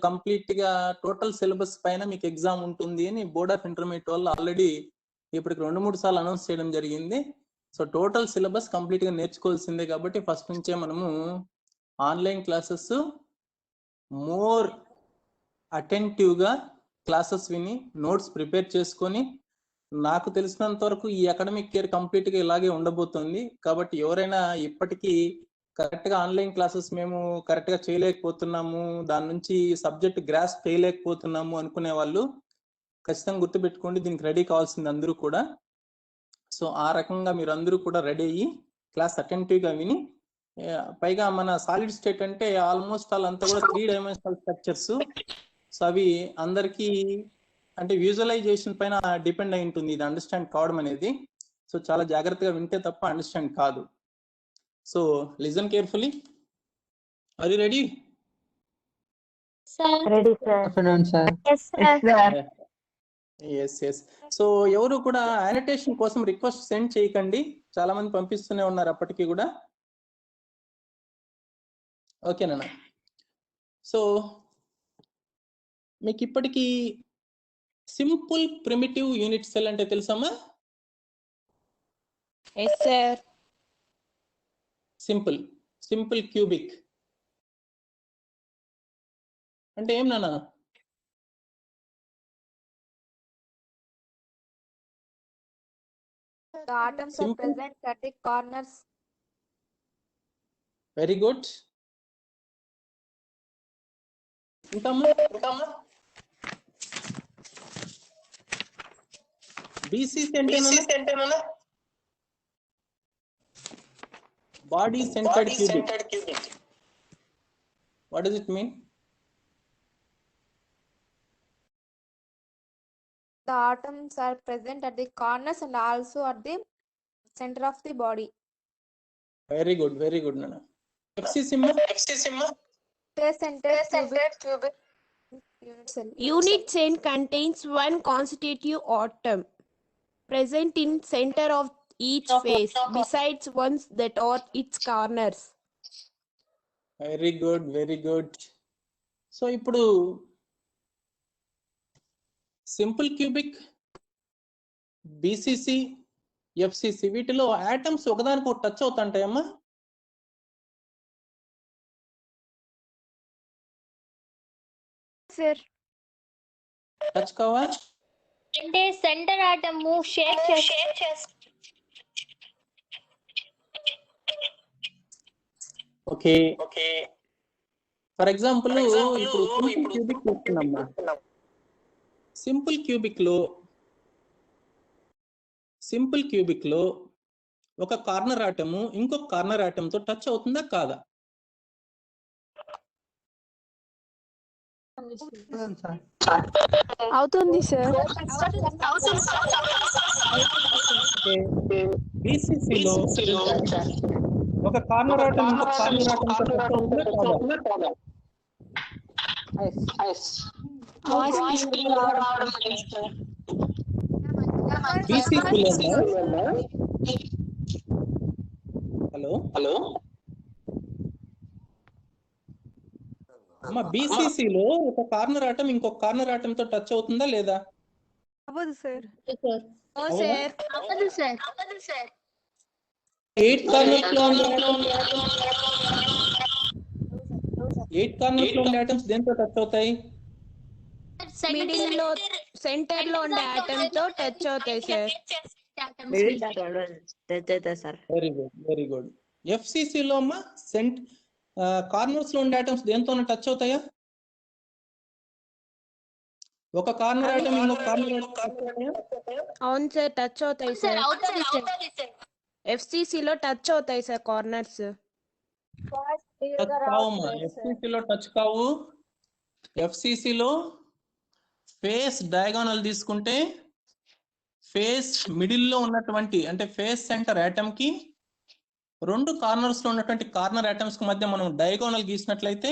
Complete గా total syllabus పైన మీకు ఎగ్జామ్ ఉంటుంది అని బోర్డ్ ఆఫ్ ఇంటర్మీడియట్ వాళ్ళు ఆల్రెడీ ఇప్పటికి 2-3 సార్లు అనౌన్స్ చేయడం జరిగింది. సో టోటల్ సిలబస్ కంప్లీట్ గా నేర్చుకోవాల్సిందే కాబట్టి ఫస్ట్ నుంచే మనము ఆన్లైన్ క్లాసెస్ మోర్ అటెంటివ్ గా క్లాసెస్ విని నోట్స్ ప్రిపేర్ చేసుకొని, నాకు తెలిసినంత వరకు ఈ అకాడమిక్ ఇయర్ కంప్లీట్ గా ఇలాగే ఉండబోతుంది. కాబట్టి ఎవరైనా ఇప్పటికీ కరెక్ట్ గా ఆన్లైన్ క్లాసెస్ మేము కరెక్ట్ గా చేయలేకపోతున్నాము, దాని నుంచి సబ్జెక్ట్ గ్రాస్ చేయలేకపోతున్నాము అనుకునే వాళ్ళు ఖచ్చితంగా గుర్తుపెట్టుకోండి, దీనికి రెడీ కావాల్సింది అందరూ కూడా. సో ఆ రకంగా మీరు అందరూ కూడా రెడీ అయ్యి క్లాస్ అటెంటివ్ గా విని, పైగా మన సాలిడ్ స్టేట్ అంటే ఆల్మోస్ట్ అంతా కూడా 3 డైమెన్షనల్ స్ట్రక్చర్స్. సో అవి అందరికీ అంటే విజువలైజేషన్ పైన డిపెండ్ అయి ఉంటుంది ఇది అండర్స్టాండ్ కావడం అనేది. సో చాలా జాగ్రత్తగా వింటే తప్ప అండర్స్టాండ్ కాదు. So listen carefully. Are you ready? Ready sir. Yes. So ఎవరు కూడా యానిటేషన్ కోసం రిక్వెస్ట్ సెండ్ చేయకండి, చాలా మంది పంపిస్తూనే ఉన్నారు అప్పటికి కూడా. ఓకేనా? సో మీకు ఇప్పటికీ సింపుల్ ప్రిమిటివ్ యూనిట్ సెల్ అంటే తెలుసమ్మా? Yes sir. సింపుల్ క్యూబిక్ అంటే ఏం నాన్న? The atoms are present at the corners. Very good. ఇంకమ్మా BCC అంటే body centered cubic. What does it mean? The atoms are present at the corners and also at the center of the body. Very good Nana. FCC Centered cubic unit cell contains one constitutive atom present in center of each face besides ones that are its corners. Very good. So ఇప్పుడు simple cubic, BCC, FCC వీటిలో atoms ఒకదానికి ఒక touch అవుతుంటాయమ్మా? Sir. Touch కావా? అంటే centre atom shape చేస్తుంది. Okay. For example ఇప్పుడు simple cubic తీసుకున్నామ్మా. Simple cubic లో ఒక కార్నర్ ఆటము ఇంకొక కార్నర్ ఆటమ్ తో టచ్ అవుతుందా కాదా? అవుతుంది సార్. BCC లో ఒక కార్నర్ ఆటమ్ ఇంకొక కార్నర్ ఆటమ్ తో టచ్ అవుతుందా కాదా? హలో అమ్మా, BCC లో ఒక కార్నర్ ఆటమ్ ఇంకొక కార్నర్ ఆటమ్ తో టచ్ అవుతుందా లేదా? అవ్వదు సార్. 8 కార్నర్స్ లో ఉండే ఆటమ్స్ దేంతో టచ్ అవుతాయి? మిడిల్ లో సెంటర్ లో ఉండే ఆటమ్ తో టచ్ అవుతాయి సార్. Very good. FCC లో అమ్మా కార్నర్స్ లో ఉండే ఆటమ్స్ దేంతో టచ్ అవుతాయా? ఒక కార్నర్ ఆటమ్ ఇంకొక కార్నర్ ఆటమ్. అవును సార్, టచ్ అవుతాయి సార్. FCC లో టచ్ అవుతాయి సార్ కార్నర్స్. FCC లో టచ్ కావు. FCC లో ఫేస్ డయాగోనల్ తీసుకుంటే ఫేస్ మిడిల్ లో ఉన్నటువంటి అంటే ఫేస్ సెంటర్ ఆటమ్ కి 2 కార్నర్స్ లో ఉన్నటువంటి కార్నర్ ఆటమ్స్ కి మధ్య మనం డయాగోనల్ గీసినట్లయితే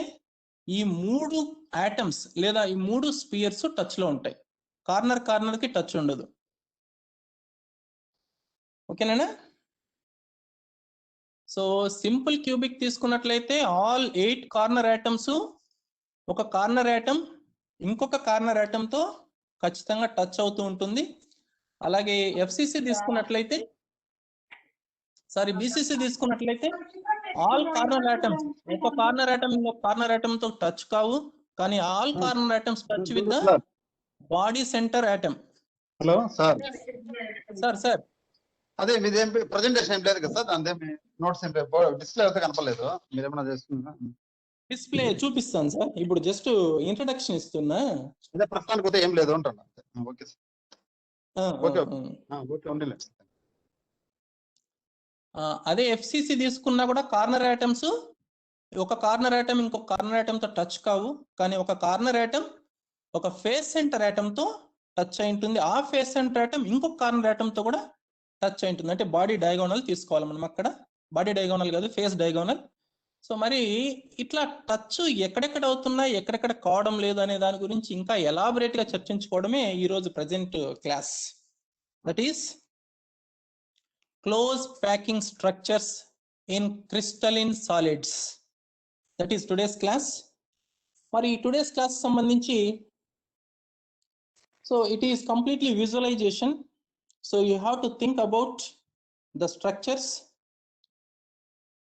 ఈ 3 ఆటమ్స్ లేదా ఈ 3 స్పియర్స్ టచ్ లో ఉంటాయి. కార్నర్ కి టచ్ ఉండదు. ఓకేనా? సో సింపుల్ క్యూబిక్ తీసుకున్నట్లయితే ఆల్ 8 కార్నర్ ఆటమ్స్ ఒక కార్నర్ యాటమ్ ఇంకొక కార్నర్ యాటమ్ తో ఖచ్చితంగా టచ్ అవుతూ ఉంటుంది. అలాగే ఎఫ్సిసి తీసుకున్నట్లయితే బీసీసీ తీసుకున్నట్లయితే ఆల్ కార్నర్ యాటమ్స్ ఒక కార్నర్ యాటమ్ ఇంకొక కార్నర్ యాటమ్ తో టచ్ కావు, కానీ all corner atoms touch with the body centre atom. Hello sir. Sir అదే మీదేం ప్రెజెంటేషన్ ఏం లేదు కదా సార్, అందేమి నోట్స్ ఏం డిస్ప్లే అయితే కనపడలేదు, మీరు ఏమైనా చేస్తున్నా? డిస్ప్లే చూపిస్తాను సార్, ఇప్పుడు జస్ట్ ఇంట్రడక్షన్ ఇస్తున్నా. అదే ప్రస్తుతానికి అయితే ఏం లేదు అంటున్నా. ఓకే సార్, ఓకే ఓకే ఉండలే. అదే ఎఫ్సిసి తీసుకున్నా కూడా కార్నర్ యాటమ్స్ ఒక కార్నర్ యాటమ్ ఇంకొక కార్నర్ యాటమ్ తో టచ్ కావు, కానీ ఒక కార్నర్ యాటమ్ ఒక ఫేస్ సెంటర్ యాటమ్ తో టచ్ అయి ఉంటుంది. ఆ ఫేస్ సెంటర్ యాటమ్ ఇంకొక కార్నర్ యాటమ్ తో కూడా టచ్ అయి ఉంటుంది. అంటే బాడీ డయాగోనల్ తీసుకోవాలి మనం అక్కడ, బాడీ డయాగోనల్ కాదు ఫేస్ డయాగోనల్. సో మరి ఇట్లా టచ్ ఎక్కడెక్కడ అవుతున్నాయి ఎక్కడెక్కడ కావడం లేదు అనే దాని గురించి ఇంకా ఎలాబరేట్ గా చర్చించుకోవడమే ఈ రోజు present class. That is close packing structures in crystalline solids. That is today's class. మరి today's class సంబంధించి so it is completely visualization. So you have to think about the structures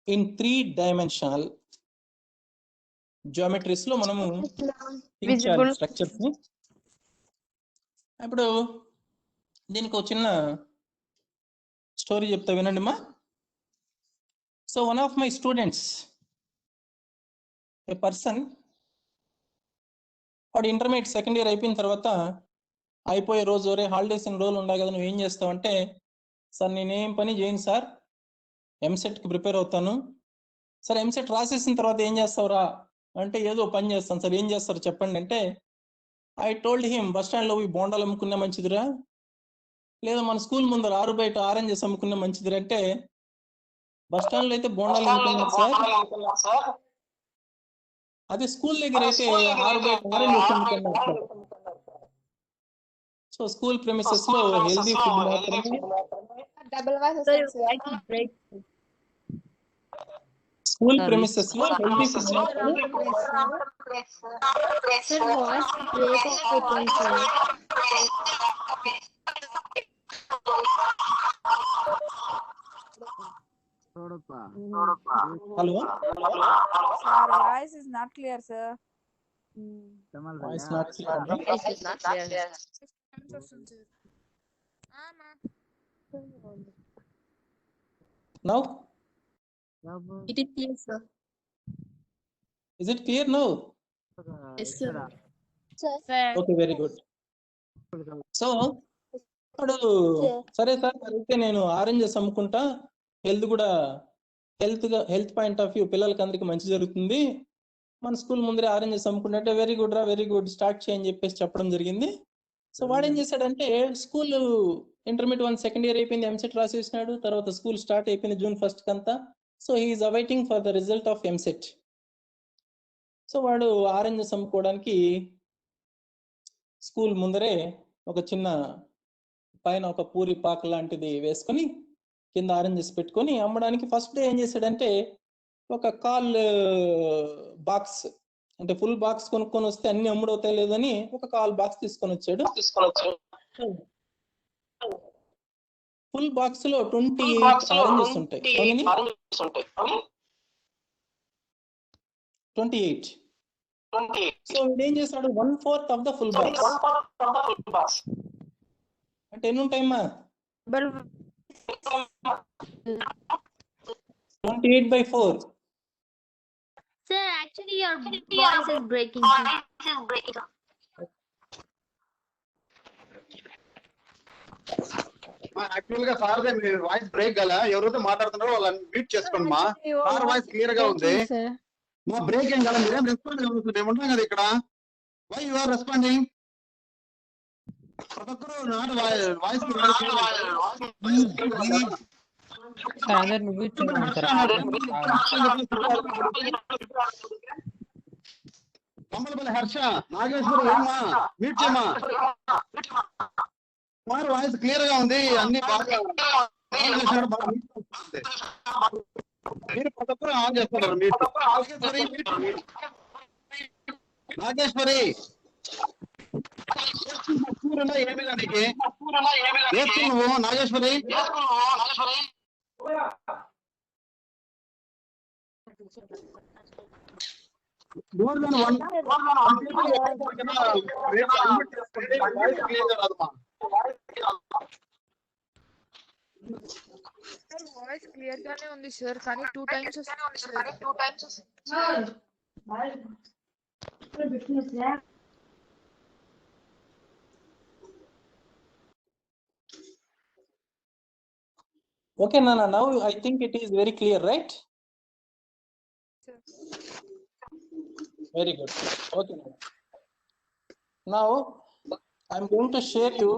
in 3-dimensional geometries లో మనము think చేయాలి structures ని. ఇప్పుడు దీనికి ఒక చిన్న స్టోరీ చెప్తా వినండి మా. So one of my students A person వాడు ఇంటర్మీడియట్ సెకండ్ ఇయర్ అయిపోయిన తర్వాత అయిపోయే రోజు ఒరే హాలిడేస్ ఇన్ని రోజులు ఉండాలి కదా నువ్వు ఏం చేస్తావు అంటే, సార్ నేనేం పని చేయను సార్, ఎంసెట్కి ప్రిపేర్ అవుతాను. సార్ ఎంసెట్ రాసేసిన తర్వాత ఏం చేస్తావురా అంటే, ఏదో పని చేస్తాను సార్. ఏం చేస్తారు చెప్పండి అంటే, ఐ టోల్డ్ హిమ్ బస్ స్టాండ్లో పోయి బోండాలు అమ్ముకునే మంచిదిరా, లేదా మన స్కూల్ ముందర ఆరు బయట ఆరెంజెస్ అమ్ముకునే మంచిది అంటే, బస్ స్టాండ్ లో అయితే బోండాలు అమ్ముకున్నారు సార్, అదే స్కూల్ దగ్గర అయితే ఆరు బయట ఆరెంజెస్ అమ్ముకున్నారు సార్. సో స్కూల్ ప్రెమిసెస్ లో హెల్దీ ఫుడ్ మాత్రమే, డబుల్ వాయిస్ వస్తుంది సార్. స్కూల్ ప్రెమిసెస్ లో హెల్దీ ఫుడ్ మాత్రమే. సార్ వాయిస్ బ్రేక్ అవుతుంది sir. Hello Sir, voice is not clear, sir. Voice not clear. Now It is clear, sir. Is it clear now? Yes, sir. Okay very good. So ఇప్పుడు సరే sir అయితే నేను oranges అమ్ముకుంటా, health point of view పిల్లలకి అందరికి మంచి జరుగుతుంది, మన స్కూల్ ముందరే ఆరెంజెస్ అమ్ముకుంటే వెరీ గుడ్ రా, వెరీ గుడ్, స్టార్ట్ చేయని చెప్పేసి చెప్పడం జరిగింది. సో వాడు ఏం చేశాడంటే, స్కూల్ ఇంటర్మీడియట్ 1 సెకండ్ ఇయర్ అయిపోయింది, ఎంసెట్ రాసేసినాడు, తర్వాత స్కూల్ స్టార్ట్ అయిపోయింది June 1st కంతా. So he is awaiting for the result of EAMCET. So వాడు ఆరెంజెస్ అమ్ముకోవడానికి స్కూల్ ముందరే ఒక చిన్న పైన ఒక పూరి పాక లాంటిది వేసుకొని కింద ఆరెంజెస్ పెట్టుకొని అమ్మడానికి ఫస్ట్ డే ఏం చేశాడంటే, ఒక కాల్ బాక్స్ అంటే ఫుల్ బాక్స్ కొనుక్కొని వస్తే అన్ని అమ్ముడవుతాయి లేదని ఒక కాల్ బాక్స్ తీసుకొని వచ్చాడు. ఫుల్ బాక్స్ లో 28 ఆరెంజెస్ ఉంటాయి. 28. సో ఏం చేశాడు, 1/4 ఆఫ్ ద ఫుల్ బాక్స్ అంటే ఎన్ని ఉంటాయమ్మా? 28/4. Sir, actually your voice is breaking. Actual గా సార్ మీ వాయిస్ బ్రేక్ గల, ఎవరైతే మాట్లాడుతున్నారో వాళ్ళని మ్యూట్ చేసుకోండి మా. సార్ వాయిస్ క్లియర్ గా ఉంది, మా బ్రేక్ ఏం కదా, మీరేం రెస్పాండ్ అవుతుంది, మేము ఉంటాం కదా ఇక్కడ. Why you are responding? ప్రతి ఒక్కరు నాట్ వాయిస్ కంపల్పల్లి హర్ష నాగేశ్వరి ఏమా మ్యూట్ చేయమా. సార్ వాయిస్ క్లియర్ గా ఉంది, అన్ని బాగా మీరు ప్రతి ఒక్కరు ఆన్ చేస్తున్నారు. నాగేశ్వరి ఏమి దానికి నువ్వు Nageswari more then one voice clear గానే ఉంది సార్ కానీ 2 times Okay, Nana, now I think it is very clear, right? Very good. Okay, Nana. Now I'm going to share you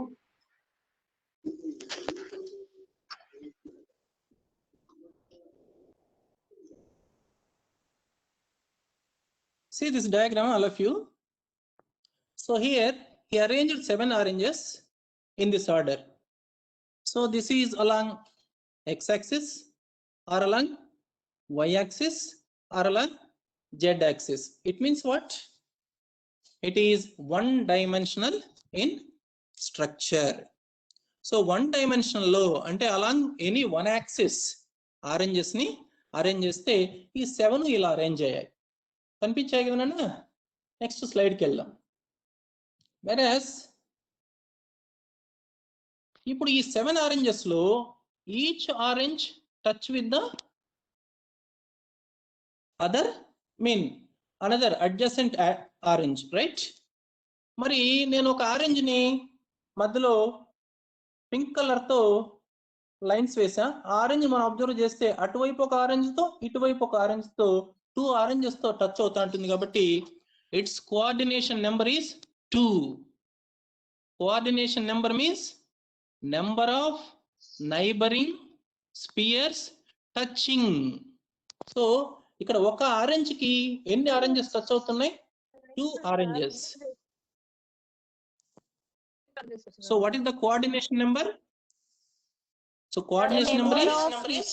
see this diagram, all of you. So here he arranged 7 oranges in this order. So this is along x-axis or along y-axis or along z-axis. It means what? It is one dimensional in structure. So one dimensional low ante along any one axis oranges ni arrange cheste ee 7 ila arrange ayyayi. కనిపించాయి కదా నాన్న. Next స్లైడ్కి వెళ్దాం. whereas ఇప్పుడు ఈ 7 oranges లో each orange touch with the other another adjacent orange, right? మరి నేను ఒక ఆరెంజ్ ని మధ్యలో పింక్ కలర్ తో లైన్స్ వేసా. ఆరెంజ్ మనం అబ్జర్వ్ చేస్తే అటువైపు ఒక ఆరెంజ్ తో ఇటువైపు ఒక ఆరెంజ్ తో 2 ఆరెంజెస్ తో టచ్ అవుతా ఉంటుంది కాబట్టి it's coordination number is 2. Coordination number means number of neighbouring spheres touching. So ఇక్కడ ఒక ఆరెంజ్ కి ఎన్ని ఆరెంజెస్ టచ్ అవుతున్నాయి? 2 oranges. So what is the coordination number? So coordination number is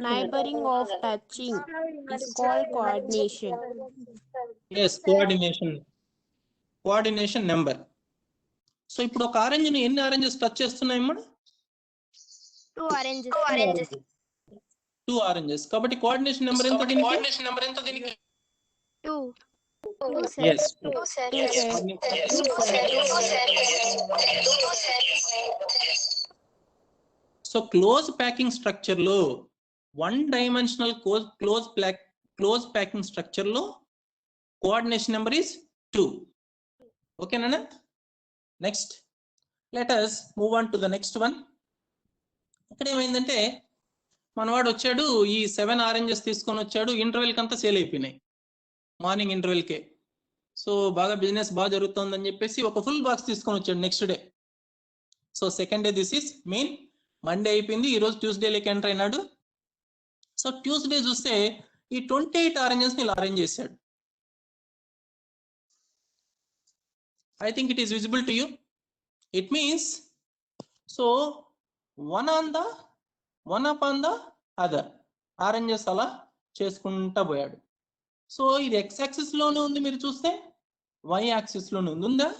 neighboring of touching is called coordination. Yes, coordination number. So ఇప్పుడు ఒక orange ని ఎన్ని oranges touch చేస్తున్నాయి అమ్మా? 2 oranges. 2 ఆరెంజెస్. కాబట్టి కోఆర్డినేషన్ నెంబర్ ఎంత దీనికి? 2. Yes. So close packing structure లో one dimensional close packing structure లో కోఆర్డినేషన్ నెంబర్ ఈస్ 2. ఓకేనా? Next let us move on to the next one. ఇక్కడ ఏమైందంటే మనవాడు వచ్చాడు, ఈ 7 ఆరెంజెస్ తీసుకొని వచ్చాడు, ఇంటర్వెల్ కంతా సేల్ అయిపోయినాయి మార్నింగ్ ఇంటర్వెల్ కే. సో బాగా బిజినెస్ బాగా జరుగుతుందని చెప్పేసి ఒక ఫుల్ బాక్స్ తీసుకొని వచ్చాడు next day. So second day this is main. Monday అయిపోయింది, ఈ రోజు ట్యూస్డేలోకి ఎంటర్ అయినాడు. సో ట్యూస్డే చూస్తే ఈ 28 ఆరెంజెస్ ని ఇలా అరేంజ్ చేశాడు. I think it is visible to you. It means so one upon the other oranges అలా చేసుకుంటా పోయాడు. సో ఇది ఎక్స్ యాక్సిస్ లోనే ఉంది, మీరు చూస్తే వై యాక్సిస్ లోనే ఉంది. ఉందా?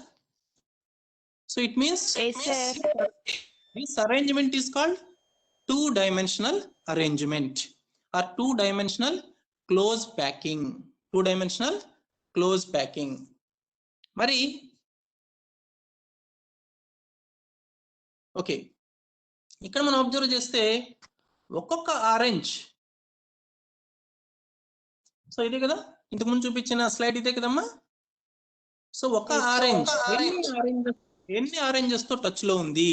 So it means this arrangement is called 2-dimensional arrangement or 2-dimensional close packing. 2-dimensional close packing. మరి ఓకే, ఇక్కడ మనం అబ్జర్వ్ చేస్తే ఒక్కొక్క ఆరెంజ్, సో ఇదే కదా ఇంతకు ముందు చూపించిన స్లైడ్, ఇదే కదమ్మా. సో ఒక ఆరెంజ్ ఎన్ని ఆరెంజెస్ తో టచ్ లో ఉంది?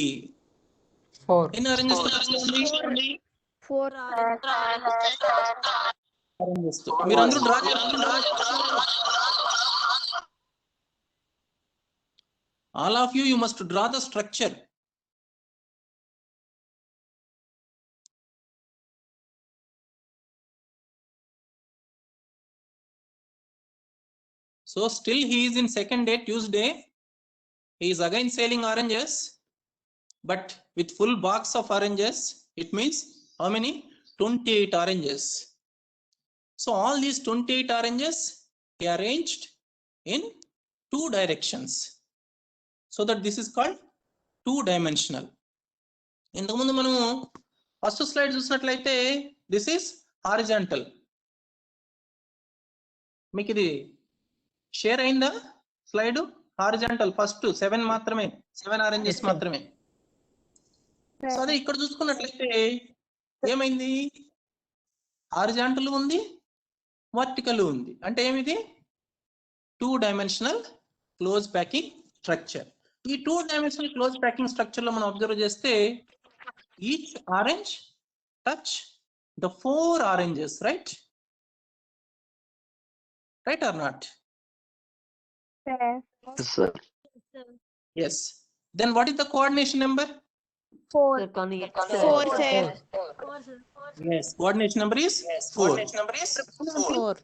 4. ఎన్ని ఆరెంజెస్ తో టచ్ లో ఉంది? 4 ఆరెంజెస్ తో. మీరు అందరూ డ్రా చేస్తున్నారు. All of you must draw the structure. So still he is in second day, Tuesday. He is again selling oranges, but with full box of oranges. It means how many? 28 oranges. So all these 28 oranges he arranged in 2 directions. So that this is called 2-dimensional. ఇంతకుముందు మనము first slide చూసినట్లయితే this is horizontal. మీకు ఇది share అయిందా slide? Horizontal first 7 మాత్రమే, 7 oranges మాత్రమే. So అదే ఇక్కడ చూసుకున్నట్లయితే ఏమైంది, హారిజాంటల్ ఉంది, వర్టికల్ ఉంది. అంటే ఏమిది? 2-dimensional close packing structure. ఈ 2-dimensional క్లోజ్ ప్యాకింగ్ స్ట్రక్చర్ లో మనం అబ్జర్వ్ చేస్తే each orange touch the 4 oranges, right? Right are not? Yes. Then what is the coordination number? 4. 4, sir. Yes. Coordination number is 4. 4.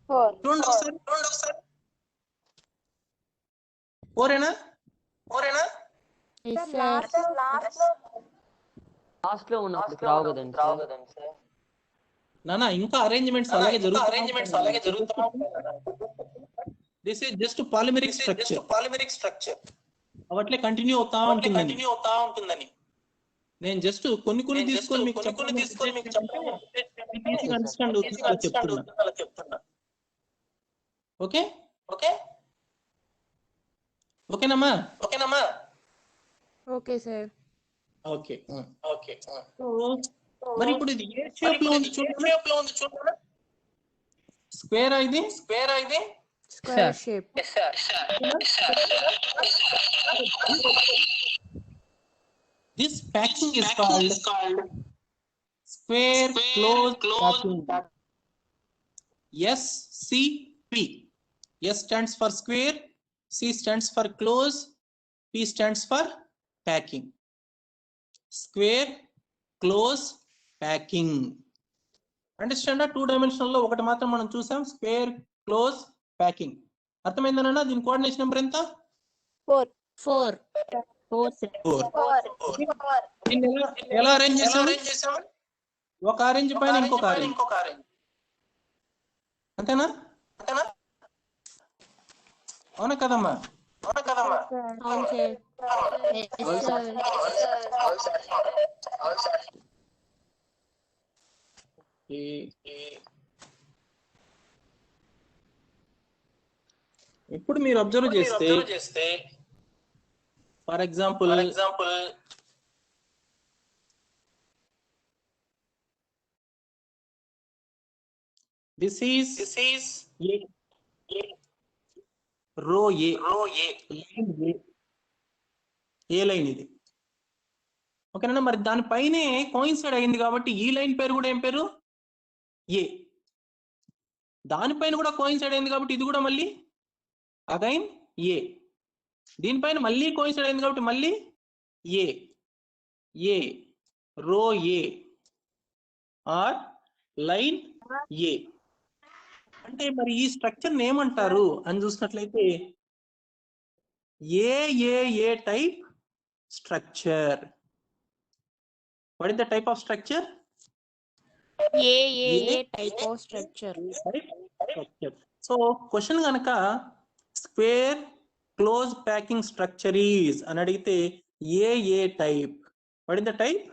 4. Don't sir. 4 ఏనా? Yes, sir. Last లో ఉన్నప్పుడు రావు కదండి sir. నానా ఇంకా arrangements అలాగే జరుగుతాయి. This is just polymeric structure. అవట్లే continue అవుతా ఉంటుందని నేను జస్ట్ కొన్ని తీసుకొని మీకు అండర్స్టాండ్ చెప్తున్నా. ఓకే ఓకేనమ్మా? Okay, sir. ఓకే. మరి ఇప్పుడు ఇది ఏ షేప్ లో ఉంది చూడండి. స్క్వేర్ ఇది Square shape. This packing is called square close packing. SCP. S stands for square, C stands for close, P stands for packing. Square close packing. Understand? 2-dimensional లో ఒకటి మాత్రం మనం చూసాం, స్క్వేర్ క్లోజ్ ప్యాకింగ్. అర్థమైందన్నా? దీని coordination number ఎంత? 4. 4. 4. దీన్ని ఎలా arrange చేసాము? ఒక ఆరెంజ్ పైన ఇంకొక ఆరెంజ్, అంతేనా? అవునా కదమ్మా? అవును సార్. Yes, sir. ఇప్పుడు మీరు అబ్జర్వ్ చేస్తే ఫర్ ఎగ్జాంపుల్ దిస్ ఈస్ రో ఏ లైన్ ఇది. ఓకేనా? మరి దానిపైనే కోయిన్సైడ్ అయింది కాబట్టి ఈ లైన్ పేరు కూడా ఏం పేరు? ఏ. దానిపైన కూడా కోయిన్సైడ్ అయింది కాబట్టి ఇది కూడా మళ్ళీ అగైన్ ఏ. దీనిపైన మళ్ళీ కోయిన్సైడ్ అయింది కాబట్టి మళ్ళీ ఏ రో ఏ ఆర్ లైన్ ఏ. అంటే మరి ఈ స్ట్రక్చర్ ఏమంటారు అని చూసినట్లయితే A type structure. What is the type of structure? A type of structure. So question గనక square close packing structure is అని అడిగితే A type. What is the type?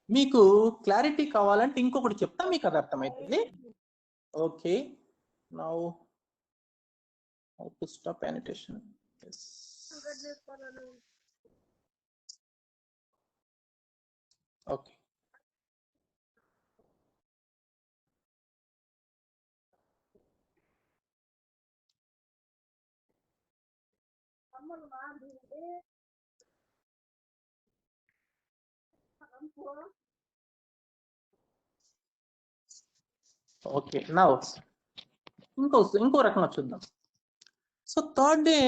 మీకు క్లారిటీ కావాలంటే ఇంకొకటి చెప్తా, మీకు అది అర్థమవుతుంది. Okay, now how to stop annotation. Yes. Okay. Okay, now ఇంకో రకంగా చూద్దాం. So third day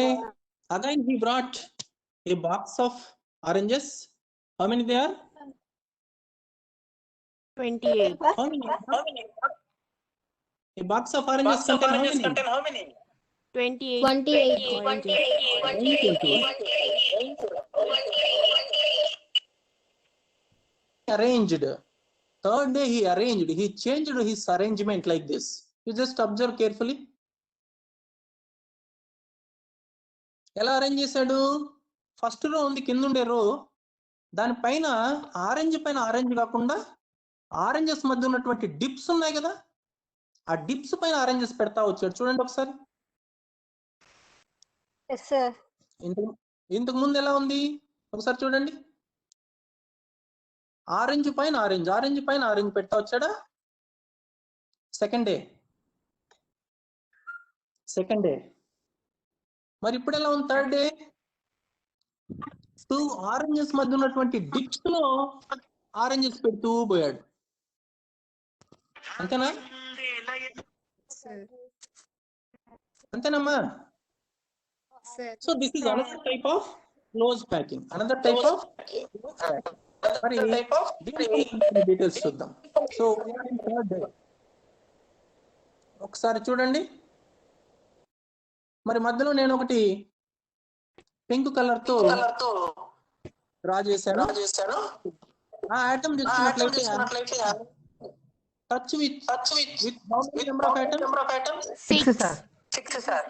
again he brought a box of oranges. How many they are? 28. How many? A box of oranges contain how many? 28. 28. Arranged Third day he changed his arrangement like this. You just observe carefully. ఎలా arrange చేశాడు? First row ఉంది, కింద ఉండే రో, దానిపైన orange పైన orange కాకుండా oranges మధ్య ఉన్నటువంటి డిప్స్ ఉన్నాయి కదా, ఆ డిప్స్ పైన ఆరెంజెస్ పెడతా వచ్చాడు. చూడండి ఒకసారి. ఇంతకు ముందు ఎలా ఉంది ఒకసారి చూడండి. ఆరెంజ్ పైన ఆరెంజ్, ఆరెంజ్ పైన ఆరెంజ్ పెడతా వచ్చాడా? Second day. మరి ఇప్పుడు ఎలా ఉంది? Third day. 2 ఆరెంజెస్ మధ్య ఉన్నటువంటి డిప్స్ లో ఆరెంజెస్ పెడుతూ పోయాడు. అంతేనా? అంతేనమ్మా? So this is another type of close packing. మరి డీటెయిల్స్ చూద్దాం. సో ఒకసారి చూడండి. మరి మధ్యలో నేను ఒకటి పింక్ కలర్ తో డ్రా చేశాను. ఆ ఐటమ్ చూస్తున్నట్లయితే touch with how many number of items? 6. 6 sir.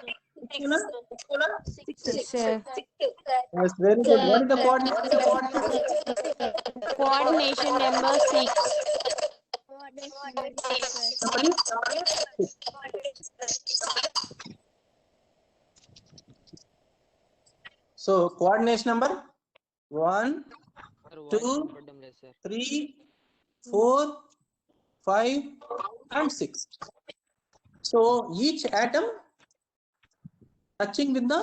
6 sir. Yes, very good. What is the coordinate? Coordination number 6. So coordination number 1, 2, 3, 4, 5 and 6. So each atom touching with the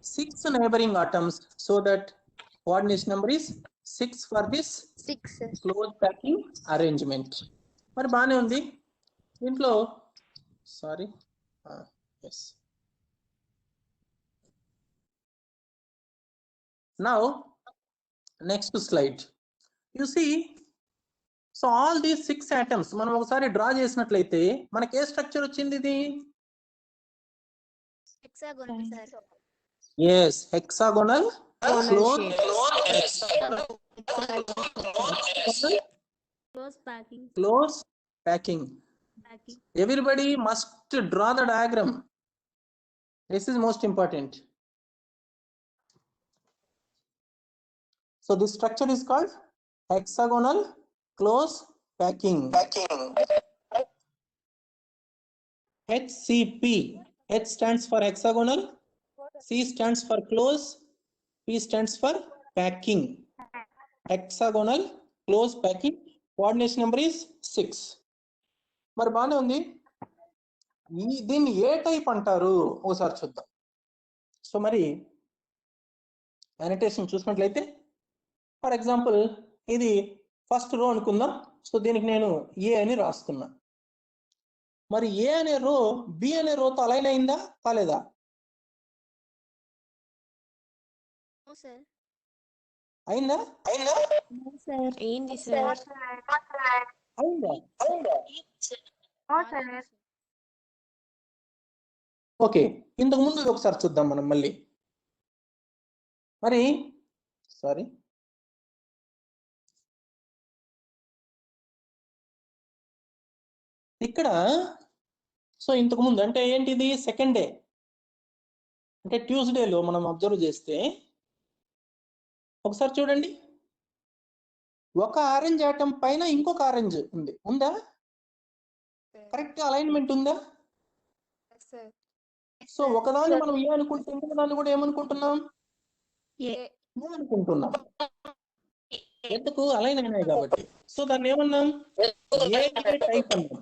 6 neighboring atoms, so that coordination number is 6 for this 6. close packing arrangement. మరి బానే ఉంది దీంట్లో. Sorry, yes. Now next slide. You see, so all these 6 atoms మనం ఒకసారి draw చేసినట్లయితే మనకి ఏ structure వచ్చింది? ఇది Hexagonal sir. yes, hexagonal close packing. Everybody must draw the diagram. This is most important. So this structure is called hexagonal close packing. HCP. H stands for hexagonal, C stands for close, P stands for packing. Hexagonal close packing. Coordination number is 6. మరి బాగానే ఉంది. దీన్ని ఏ type అంటారు ఒకసారి చూద్దాం. So మరి యానిటేషన్ చూసినట్లయితే, for example ఇది ఫస్ట్ రో అనుకుందాం. సో దీనికి నేను ఏ అని రాస్తున్నా. మరి ఏ అనే రో బి అనే రోతో అలైన్ అయిందా కాలేదా? అయిందా? ఏంది సార్? అయిందా? ఓకే, ఇంతకు ముందు ఒకసారి చూద్దాం మనం మళ్ళీ. మరి సారీ, ఇక్కడ సో ఇంతకు ముందు అంటే ఏంటిది? సెకండ్ డే అంటే ట్యూస్డేలో మనం అబ్జర్వ్ చేస్తే ఒకసారి చూడండి, ఒక ఆరెంజ్ ఆటం పైన ఇంకొక ఆరెంజ్ ఉందా? కరెక్ట్ అలైన్మెంట్ ఉందా? సో ఒకదాన్ని మనం ఏ అనుకుంటే దాన్ని కూడా ఏమనుకుంటున్నాం? ఏ అనుకుంటున్నాం. ఎందుకు? అలైన్ అయినాయి కాబట్టి. సో దాన్ని ఏమన్నాం? టైప్ అన్నాం.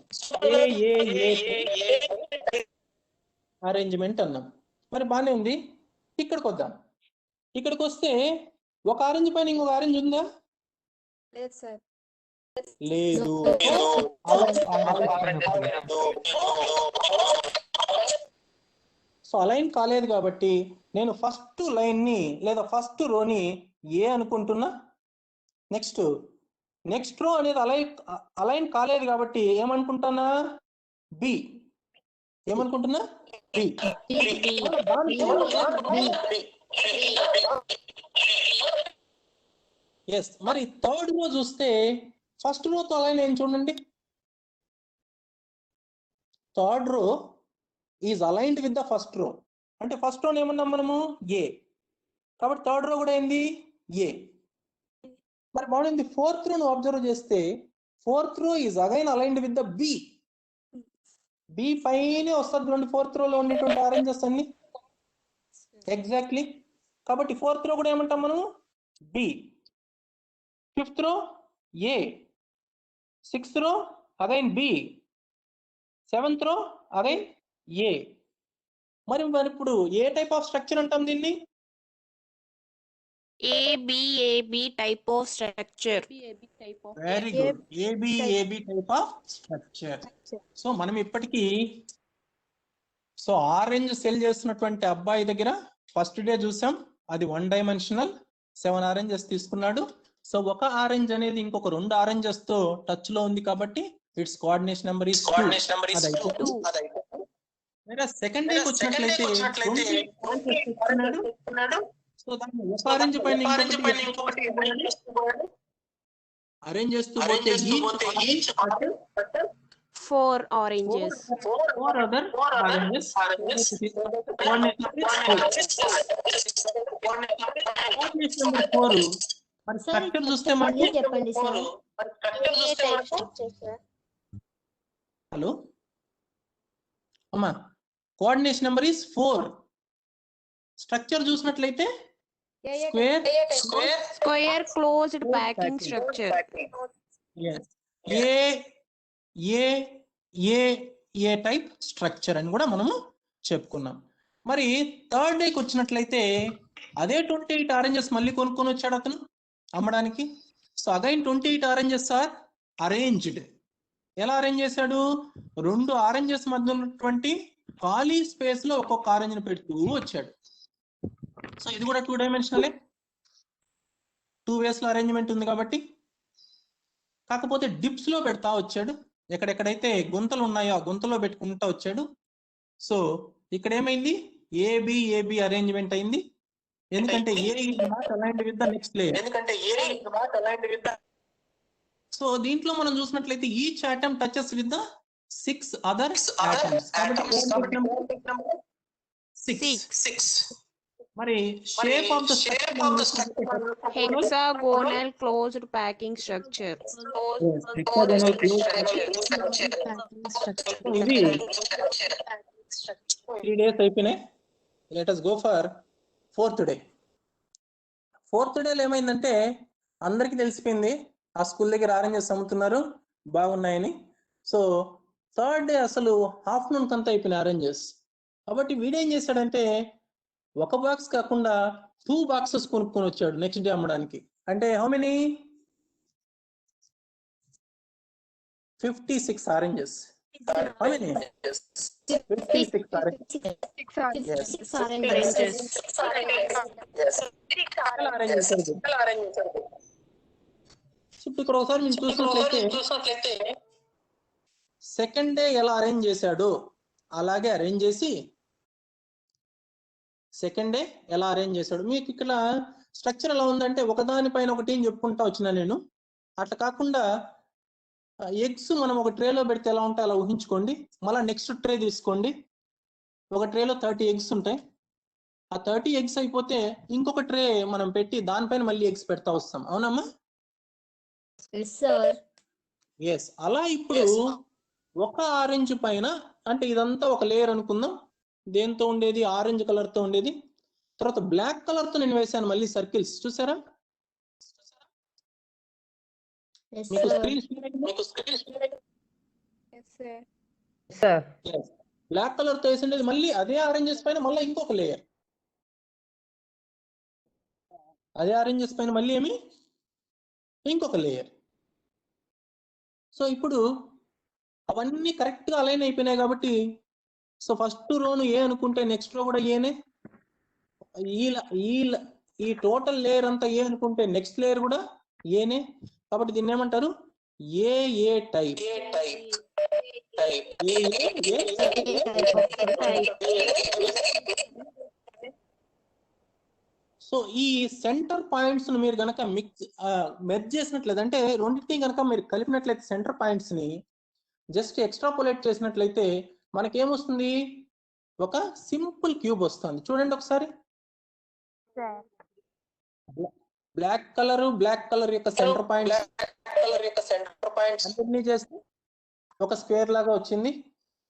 అరేంజ్మెంట్ అన్నాం. మరి బానే ఉంది. ఇక్కడికి వద్దాం. ఇక్కడికి వస్తే ఒక ఆరెంజ్ పైన ఇంకొక ఆరెంజ్ ఉందా? లేదు సార్. లేదు. సో అలైన్ కాలేదు కాబట్టి నేను ఫస్ట్ లైన్ ని లేదా ఫస్ట్ రోని ఏ అనుకుంటున్నా. నెక్స్ట్ రో అనేది అలైన్ కాలేదు కాబట్టి ఏమనుకుంటున్నా? బి. ఏమనుకుంటున్నా? బి. ఎస్. మరి థర్డ్ రో చూస్తే ఫస్ట్ రోతో అలైన్ ఏం చూడండి, third row is aligned with the first row. అంటే ఫస్ట్ రోని ఏమన్నాం మనము ఏ, కాబట్టి థర్డ్ రో కూడా ఏంది ఏ. మరి బాగుంది. ఫోర్త్ రో నువ్వు అబ్జర్వ్ చేస్తే fourth row is again aligned with the B. B పైనే వస్తుంది చూడండి ఫోర్త్ రోలో ఉండేటువంటి ఆరెంజెస్ అన్ని ఎగ్జాక్ట్లీ. కాబట్టి ఫోర్త్ రో కూడా ఏమంటాం మనము బి, ఫిఫ్త్ రో ఏ, సిక్స్త్ రో అగైన్ బి, సెవెంత్ రో అగైన్ ఏ. మరి ఇప్పుడు ఏ టైప్ ఆఫ్ స్ట్రక్చర్ అంటాం దీన్ని? ABAB type of structure. Very good, ABAB type of structure. So మనం ఇప్పటికీ సో ఆరెంజ్ సెల్ చేస్తున్నటువంటి అబ్బాయి దగ్గర ఫస్ట్ డే చూసాం, అది 1 డైమెన్షనల్ 7 ఆరెంజెస్ తీసుకున్నాడు. సో ఒక ఆరెంజ్ అనేది ఇంకొక 2 ఆరెంజెస్ తో టచ్ లో ఉంది కాబట్టి ఇట్స్ కోఆర్డినేషన్ నెంబర్ ఈస్ 2. వేరే సెకండ్ డే వచ్చినట్లయితే సో దాన్ని ఒక ఆరెంజ్ పైన ఇంకొకటి అరేంజ్ చేస్తూ పోతే ఈచ్ 4 oranges. 4 other oranges. మరి స్ట్రక్చర్ చూస్తే మనకి చెప్పండి సార్. హలో అమ్మా, కోఆర్డినేషన్ నెంబర్ ఈస్ 4. స్ట్రక్చర్ చూసినట్లయితే Square closed packing structure. ఏ టైప్ స్ట్రక్చర్ అని కూడా మనము చెప్పుకున్నాం. మరి థర్డ్ డేకి వచ్చినట్లయితే అదే 28 ఆరెంజెస్ మళ్ళీ కొనుక్కొని వచ్చాడు అతను అమ్మడానికి. So again 28 oranges are arranged. ఎలా అరేంజ్ చేశాడు? 2 ఆరెంజెస్ మధ్య ఉన్నటువంటి ఖాళీ స్పేస్ లో ఒక్కొక్క ఆరెంజ్ ని పెడుతూ వచ్చాడు. సో ఇది కూడా 2 డైమెన్షనలే, 2 వేస్ లో అరేంజ్మెంట్ ఉంది కాబట్టి. కాకపోతే డిప్స్ లో పెడతా వచ్చాడు, ఎక్కడెక్కడైతే గుంతలు ఉన్నాయో ఆ గుంతలో పెట్టుకుంటా వచ్చాడు. సో ఇక్కడ ఏమైంది? ఏబి అరేంజ్మెంట్ అయింది, ఎందుకంటే A is not aligned with the next layer. So దీంట్లో మనం చూసినట్లయితే each atom touches with the 6 other atoms. కాబట్టి 6. మరి shape of the Hexagonal closed packing structure. ఇది 3 days అయిపోయినాయి. Let us go for 4th day. 4th డేలో ఏమైందంటే అందరికి తెలిసిపోయింది ఆ స్కూల్ దగ్గర ఆరెంజెస్ అమ్ముతున్నారు బాగున్నాయని. సో థర్డ్ డే అసలు ఆఫ్టర్నూన్ కంతా అయిపోయినాయి ఆరెంజెస్. కాబట్టి వీడేం చేశాడంటే ఒక బాక్స్ కాకుండా 2 బాక్సెస్ కొనుక్కొని వచ్చాడు నెక్స్ట్ డే అమ్మడానికి. అంటే how many? 56 oranges. How many? 56 oranges. ఇప్పుడు ఇక్కడ ఒకసారి మీరు చూసినట్లయితే సెకండ్ డే ఎలా అరేంజ్ చేశాడు అలాగే అరేంజ్ చేసి సెకండ్ డే ఎలా అరేంజ్ చేశాడు. మీకు ఇక్కడ స్ట్రక్చర్ ఎలా ఉందంటే ఒకదానిపైన ఒకటి చెప్పుకుంటా వచ్చినా నేను. అట్లా కాకుండా ఎగ్స్ మనం ఒక ట్రేలో పెడితే ఎలా ఉంటాయి అలా ఊహించుకోండి. మళ్ళీ నెక్స్ట్ ట్రే తీసుకోండి, ఒక ట్రేలో 30 ఎగ్స్ ఉంటాయి. ఆ 30 ఎగ్స్ అయిపోతే ఇంకొక ట్రే మనం పెట్టి దానిపైన మళ్ళీ ఎగ్స్ పెడతా వస్తాం. అవునమ్మా? ఎస్. అలా ఇప్పుడు ఒక ఆరెంజ్ పైన, అంటే ఇదంతా ఒక లేయర్ అనుకుందాం, దేంతో ఉండేది? ఆరెంజ్ కలర్ తో ఉండేది. తర్వాత బ్లాక్ కలర్ తో నేను వేసాను మళ్ళీ సర్కిల్స్, చూసారా? బ్లాక్ కలర్ తో వేసిండేది మళ్ళీ అదే ఆరెంజెస్ పైన మళ్ళీ ఇంకొక లేయర్, అదే ఆరెంజెస్ పైన మళ్ళీ ఏమి ఇంకొక లేయర్. సో ఇప్పుడు అవన్నీ కరెక్ట్ గా అలైన్ అయిపోయినాయి కాబట్టి సో ఫస్ట్ రోను ఏ అనుకుంటే నెక్స్ట్ రో కూడా ఏనే, ఈ టోటల్ లేయర్ అంతా ఏ అనుకుంటే నెక్స్ట్ లేయర్ కూడా ఏనే. కాబట్టి దీన్ని ఏమంటారు? ఏ టైప్. సో సో ఈ సెంటర్ పాయింట్స్ ను మీరు కనుక మెర్జ్ చేసినట్లయితే, అంటే రెండింటిని కనుక మీరు కలిపినట్లయితే సెంటర్ పాయింట్స్ ని జస్ట్ ఎక్స్ట్రాపోలేట్ చేసినట్లయితే మనకేమొస్తుంది, ఒక సింపుల్ క్యూబ్ వస్తుంది. చూడండి ఒకసారి, బ్లాక్ కలర్ యొక్క సెంటర్ పాయింట్స్ అన్నిటినీ చేస్తే ఒక స్క్వేర్ లాగా వచ్చింది.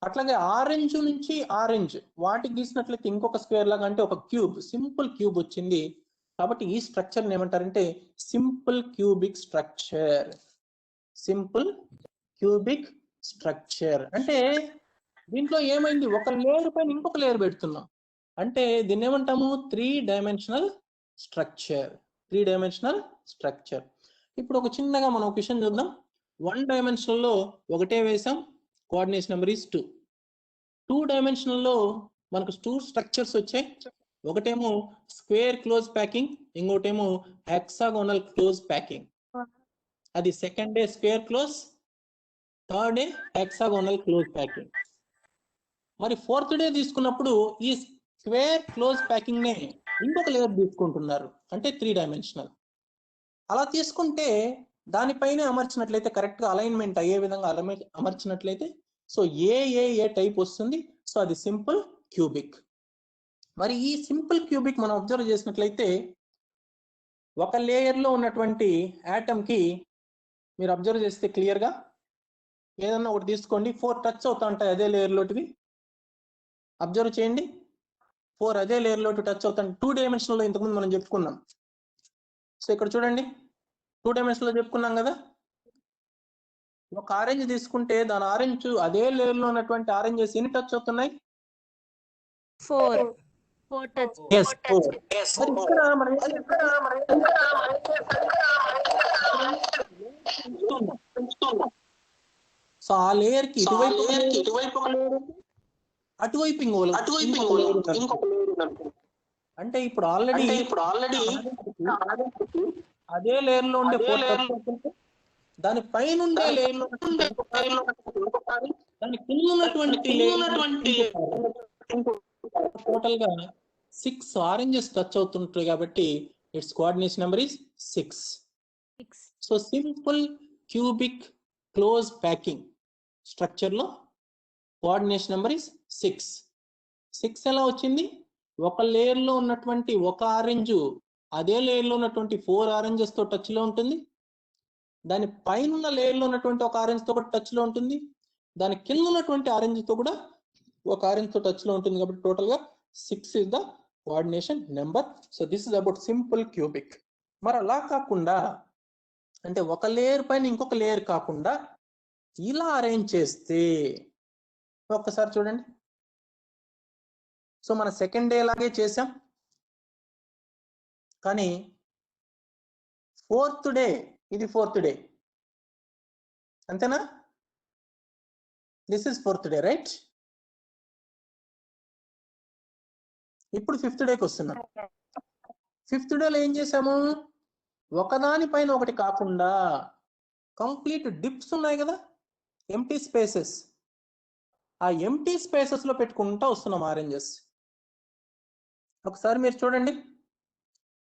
అట్లాగే ఆరెంజ్ నుంచి ఆరెంజ్ వాటికి గీసినట్లయితే ఇంకొక స్క్వేర్ లాగా, అంటే ఒక క్యూబ్, సింపుల్ క్యూబ్ వచ్చింది. కాబట్టి ఈ స్ట్రక్చర్ ఏమంటారంటే simple cubic structure. Simple cubic structure అంటే దీంట్లో ఏమైంది, ఒక లేయర్ పైన ఇంకొక లేయర్ పెడుతున్నాం, అంటే దీన్ని ఏమంటాము 3 డైమెన్షనల్ స్ట్రక్చర్. 3 dimensional structure. ఇప్పుడు ఒక చిన్నగా మనం ఒక విషయం చూద్దాం. 1 డైమెన్షనల్ లో ఒకటే వేసాం, కోఆర్డినేషన్ నెంబర్ ఈస్ 2. 2 డైమెన్షనల్ లో మనకు 2 స్ట్రక్చర్స్ వచ్చాయి. ఒకటేమో స్క్వేర్ క్లోజ్ ప్యాకింగ్, ఇంకోటేమో హెక్సాగోనల్ క్లోజ్ ప్యాకింగ్. అది second day square close, third day hexagonal close packing. మరి 4th డే తీసుకున్నప్పుడు ఈ స్క్వేర్ క్లోజ్ ప్యాకింగ్ నే ఇంకొక లేయర్ తీసుకుంటున్నారు, అంటే 3 డైమెన్షనల్. అలా తీసుకుంటే దానిపైన అమర్చినట్లయితే కరెక్ట్ గా అలైన్మెంట్ అయ్యే విధంగా అమర్చినట్లయితే సో ఏ టైప్ వస్తుంది. సో అది సింపుల్ క్యూబిక్. మరి ఈ సింపుల్ క్యూబిక్ మనం అబ్జర్వ్ చేసినట్లయితే ఒక లేయర్ లో ఉన్నటువంటి ఆటమ్ కి మీరు అబ్జర్వ్ చేస్తే క్లియర్ గా ఏదన్నా ఒకటి తీసుకోండి, 4 టచ్ అవుతా ఉంటాయి అదే లేయర్ లోటివి. అబ్జర్వ్ చేయండి, 4 అదే లేయర్ లోటు టచ్ అవుతాయి. 2 డైమెన్షనల్ లో ఇంతకుముందు మనం చెప్పుకున్నాం. సో ఇక్కడ చూడండి, 2 డైమెన్షనల్ లో చెప్పుకున్నాం కదా. ఒక ఆరెంజ్ తీసుకుంటే దాని ఆరెంజ్ అదే లేయర్ లో ఉన్నటువంటి ఆరెంజెస్ ఎన్ని టచ్ అవుతున్నాయి? 4. 4 touch. Yes, 4. మరి ఇక్కడ మనం ఏం చేస్తున్నాం? సో ఆ లేయర్ కి ఇటువైపు ఒక లేయర్, అటువైపు ఇంకొక లేయర్. అంటే ఇప్పుడు ఆల్రెడీ అదే లేయర్ లో ఉండే 4 టచ్ అవుతుంటే దాని పైన ఉండే లేయర్ లో దాని కింద ఉన్నటువంటి టోటల్ గా 6 ఆరెంజెస్ టచ్ అవుతుంటాయి. కాబట్టి it's coordination number is 6. So simple cubic close packing structure లో కోఆర్డినేషన్ నెంబర్ ఇస్ 6. 6 ఎలా వచ్చింది? ఒక లేయర్ లో ఉన్నటువంటి ఒక ఆరెంజ్ అదే లేయర్ లో ఉన్నటువంటి 4 ఆరెంజెస్ తో టచ్ లో ఉంటుంది. దాని పైన ఉన్న లేయర్ లో ఉన్నటువంటి ఒక ఆరెంజ్ తో కూడా టచ్ లో ఉంటుంది. దాని కింద ఉన్నటువంటి ఆరెంజ్ తో కూడా ఒక ఆరెంజ్ తో టచ్ లో ఉంటుంది. కాబట్టి టోటల్ గా 6 is the coordination number. So this is about simple cubic. మరి అలా కాకుండా, అంటే ఒక లేయర్ పైన ఇంకొక లేయర్ కాకుండా ఇలా అరేంజ్ చేస్తే ఒక్కసారి చూడండి. సో మన సెకండ్ డే లాగే చేసాం, కానీ 4th డే ఇది 4th డే, అంతేనా? This is 4th day, right? ఇప్పుడు 5th డేకి వస్తున్నాం. 5th డేలో ఏం చేసాము? ఒకదాని పైన ఒకటి కాకుండా కంప్లీట్ డిప్స్ ఉన్నాయి కదా, ఎంటీ స్పేసెస్. ఆ ఎంటీ స్పేసెస్ లో పెట్టుకుంటా వస్తున్నాం ఆరెంజెస్. ఒకసారి మీరు చూడండి,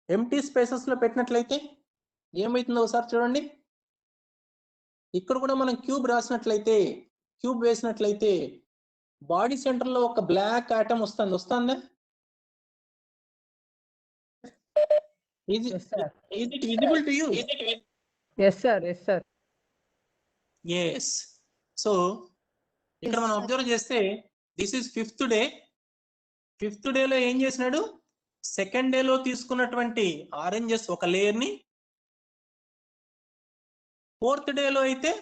ఎంటీ స్పేసెస్ లో పెట్టినట్లయితే ఏమైతుందో ఒకసారి చూడండి. ఇక్కడ కూడా మనం క్యూబ్ రాసినట్లయితే, క్యూబ్ వేసినట్లయితే బాడీ సెంటర్ లో ఒక బ్లాక్ ఆటమ్ వస్తుందా? Is it visible to you? Yes, sir. Yes, sir. Yes. So ఇక్కడ మనం అబ్జర్వ్ చేస్తే this is 5th day. 5th డేలో ఏం చేసినాడు? సెకండ్ డేలో తీసుకున్నటువంటి ఆరెంజెస్ ఒక లేయర్ ని, 4th డేలో అయితే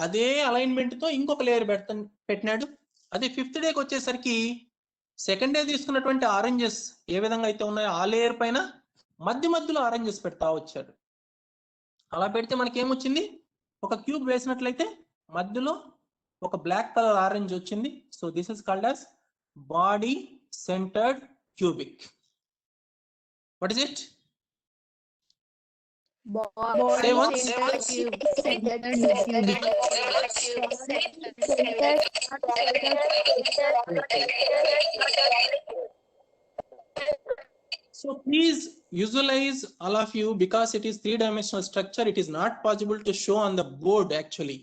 అదే అలైన్మెంట్ తో ఇంకొక లేయర్ పెట్టినాడు. అదే 5th డేకి వచ్చేసరికి సెకండ్ డే తీసుకున్నటువంటి ఆరెంజెస్ ఏ విధంగా అయితే ఉన్నాయో ఆ లేయర్ పైన మధ్యలో ఆరెంజెస్ పెడతా వచ్చాడు. అలా పెడితే మనకి ఏమొచ్చింది? ఒక క్యూబ్ వేసినట్లయితే మధ్యలో ఒక బ్లాక్ కలర్ ఆరెంజ్ వచ్చింది. So this is called as body centred cubic. What is it? Say once. So please visualize all of you, because it is 3-dimensional structure. It is not possible to show on the board actually.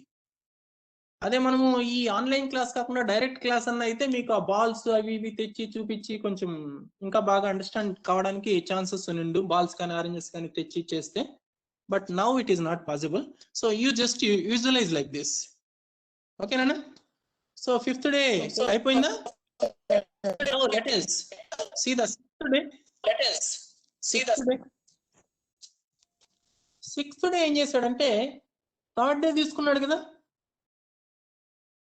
అదే మనము ఈ online class కాకుండా direct class అన్న అయితే మీకు ఆ balls అవి ఇవి తెచ్చి చూపించి కొంచెం ఇంకా బాగా అండర్స్టాండ్ కావడానికి ఛాన్సెస్ ఉండు, బాల్స్ కానీ ఆరెంజెస్ కానీ తెచ్చి చేస్తే. But now it is not possible. So you just visualise like this. ఓకేనా? సో 5th డే అయిపోయిందా? Let us see the 6th day. Sixth day ఏం చేశాడంటే 3rd డే తీసుకున్నాడు కదా.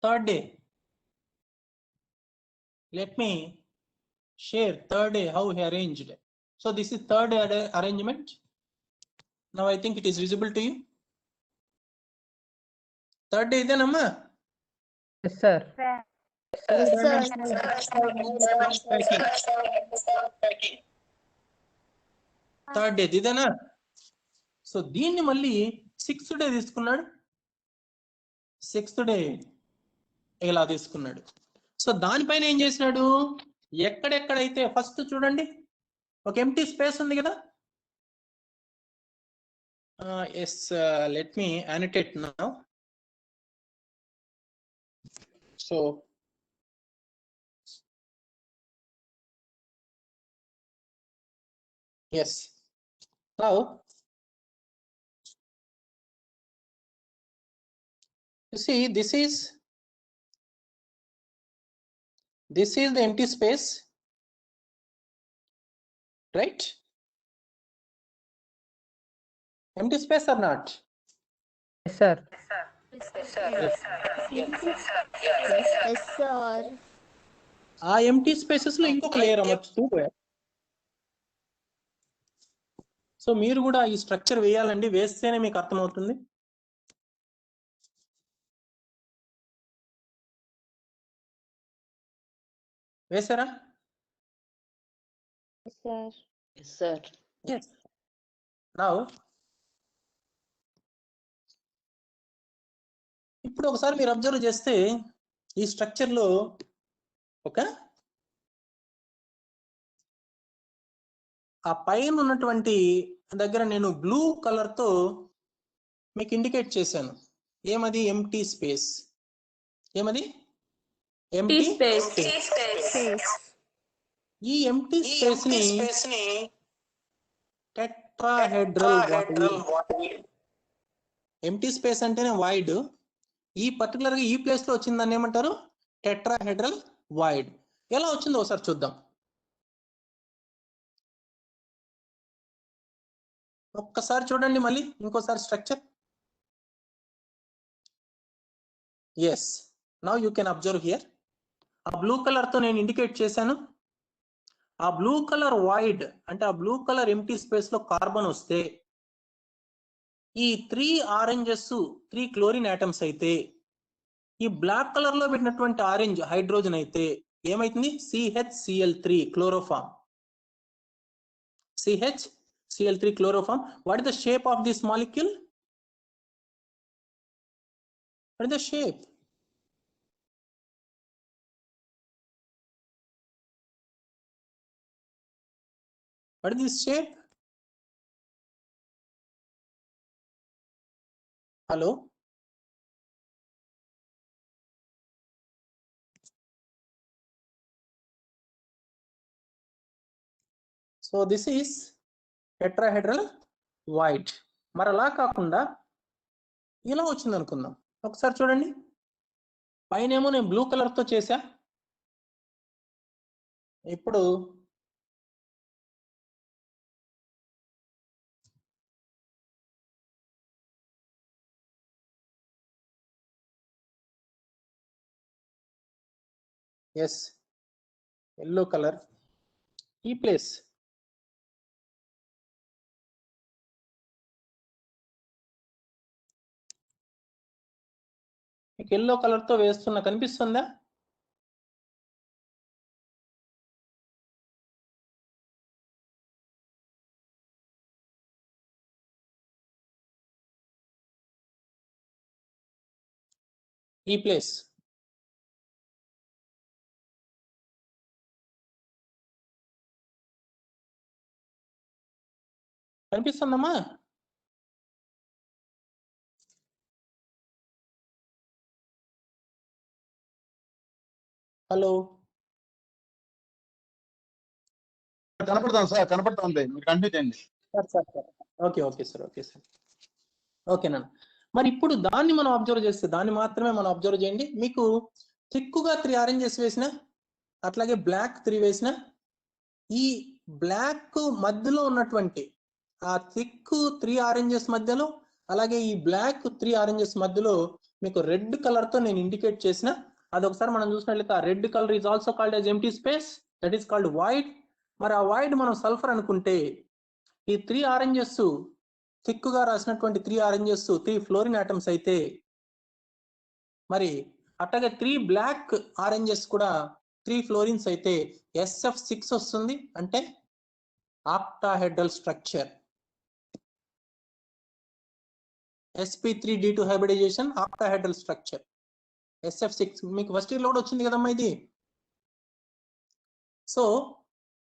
3rd day. Let me share 3rd day how he arranged. So this is 3rd day arrangement. Now I think it is visible to you. 3rd day idenamma? Yes, sir. Yes, sir. 3rd day idena? So దీన్ని మళ్ళీ 6th day తీసుకున్నాడు. 6th day ఇలా తీసుకున్నాడు. So దానిపైన ఏం చేసినాడు, ఎక్కడెక్కడైతే first చూడండి ఒక ఎంటీ స్పేస్ ఉంది కదా. Yes, let me annotate now. So yes, now you see this is the empty space, right? Empty space or not? Yes, sir. Yes, sir. ఆ ఎంటీ స్పేసెస్ లో ఇంకొక లేయర్ అమర్చుతూ పోయారు. సో మీరు కూడా ఈ స్ట్రక్చర్ వేయాలండి, వేస్తేనే మీకు అర్థమవుతుంది. వేసారా? Yes, sir. Yes. Now ఇప్పుడు ఒకసారి మీరు అబ్జర్వ్ చేస్తే ఈ స్ట్రక్చర్ లో ఒక ఆ పైన ఉన్నటువంటి దగ్గర నేను బ్లూ కలర్ తో మీకు ఇండికేట్ చేశాను. ఏమది? Empty space. ఏమది? Empty space. ఈ ఎంటీ స్పేస్ ని టెట్రాహెడ్రల్ వాయిడ్. ఎంటీ స్పేస్ అంటేనే వైడ్. ఈ పర్టికులర్ గా ఈ ప్లేస్ లో వచ్చిందని ఏమంటారు? Tetrahedral void. ఎలా వచ్చిందో ఒకసారి చూద్దాం. ఒక్కసారి చూడండి మళ్ళీ ఇంకోసారి structure. Yes, now you can observe here. ఆ బ్లూ కలర్ తో నేను ఇండికేట్ చేశాను. ఆ బ్లూ కలర్ వాయిడ్ అంటే ఆ బ్లూ కలర్ ఎంటీ స్పేస్ లో కార్బన్ వస్తే, ఈ 3 ఆరెంజెస్ 3 క్లోరిన్ ఆటమ్స్ అయితే, ఈ బ్లాక్ కలర్ లో పెట్టినటువంటి ఆరెంజ్ హైడ్రోజన్ అయితే ఏమైతుంది? CHCl3 chloroform. CHCl3 chloroform. What is the shape of this molecule? What is the shape? What is this shape? Hello? So this is tetrahedral void. మరి అలా కాకుండా ఇలా వచ్చింది అనుకుందాం. ఒకసారి చూడండి, పైన ఏమో నేను బ్లూ కలర్ తో చేసా. ఇప్పుడు ఎస్, ఎల్లో కలర్ ఈ ప్లేస్. మీకు ఎల్లో కలర్ తో వేస్తున్నా కనిపిస్తుందా? ఈ ప్లేస్. కనిపిస్తుందమ్మా? హలో, కనపడతాం సార్, కనపడుతుంది. మీరు కంటిన్యూ చేయండి. Okay okay sir, okay sir, ఓకేనా. మరి ఇప్పుడు దాన్ని మనం అబ్జర్వ్ చేస్తే, దాన్ని మాత్రమే మనం అబ్జర్వ్ చేయండి. మీకు థిక్గా 3 ఆరెంజెస్ వేసిన, అట్లాగే బ్లాక్ 3 వేసిన, ఈ బ్లాక్ మధ్యలో ఉన్నటువంటి ఆ థిక్ 3 ఆరెంజెస్ మధ్యలో, అలాగే ఈ బ్లాక్ 3 ఆరెంజెస్ మధ్యలో మీకు రెడ్ కలర్ తో నేను ఇండికేట్ చేసిన, అదొకసారి మనం చూసినట్లయితే ఆ red colour is also called as empty space, that is called void. మరి ఆ వాయిడ్ మనం సల్ఫర్ అనుకుంటే, ఈ 3 ఆరెంజెస్ థిక్గా రాసినటువంటి 3 ఆరెంజెస్ 3 ఫ్లోరిన్ ఆటమ్స్ అయితే, మరి అట్లాగే 3 బ్లాక్ ఆరెంజెస్ కూడా 3 ఫ్లోరిన్స్ అయితే SF6 వస్తుంది. అంటే octahedral structure. sp3d2 hybridisation, octahedral structure, SF6. మీకు ఫస్ట్ ఇయర్ లో కూడా వచ్చింది కదమ్మా ఇది. సో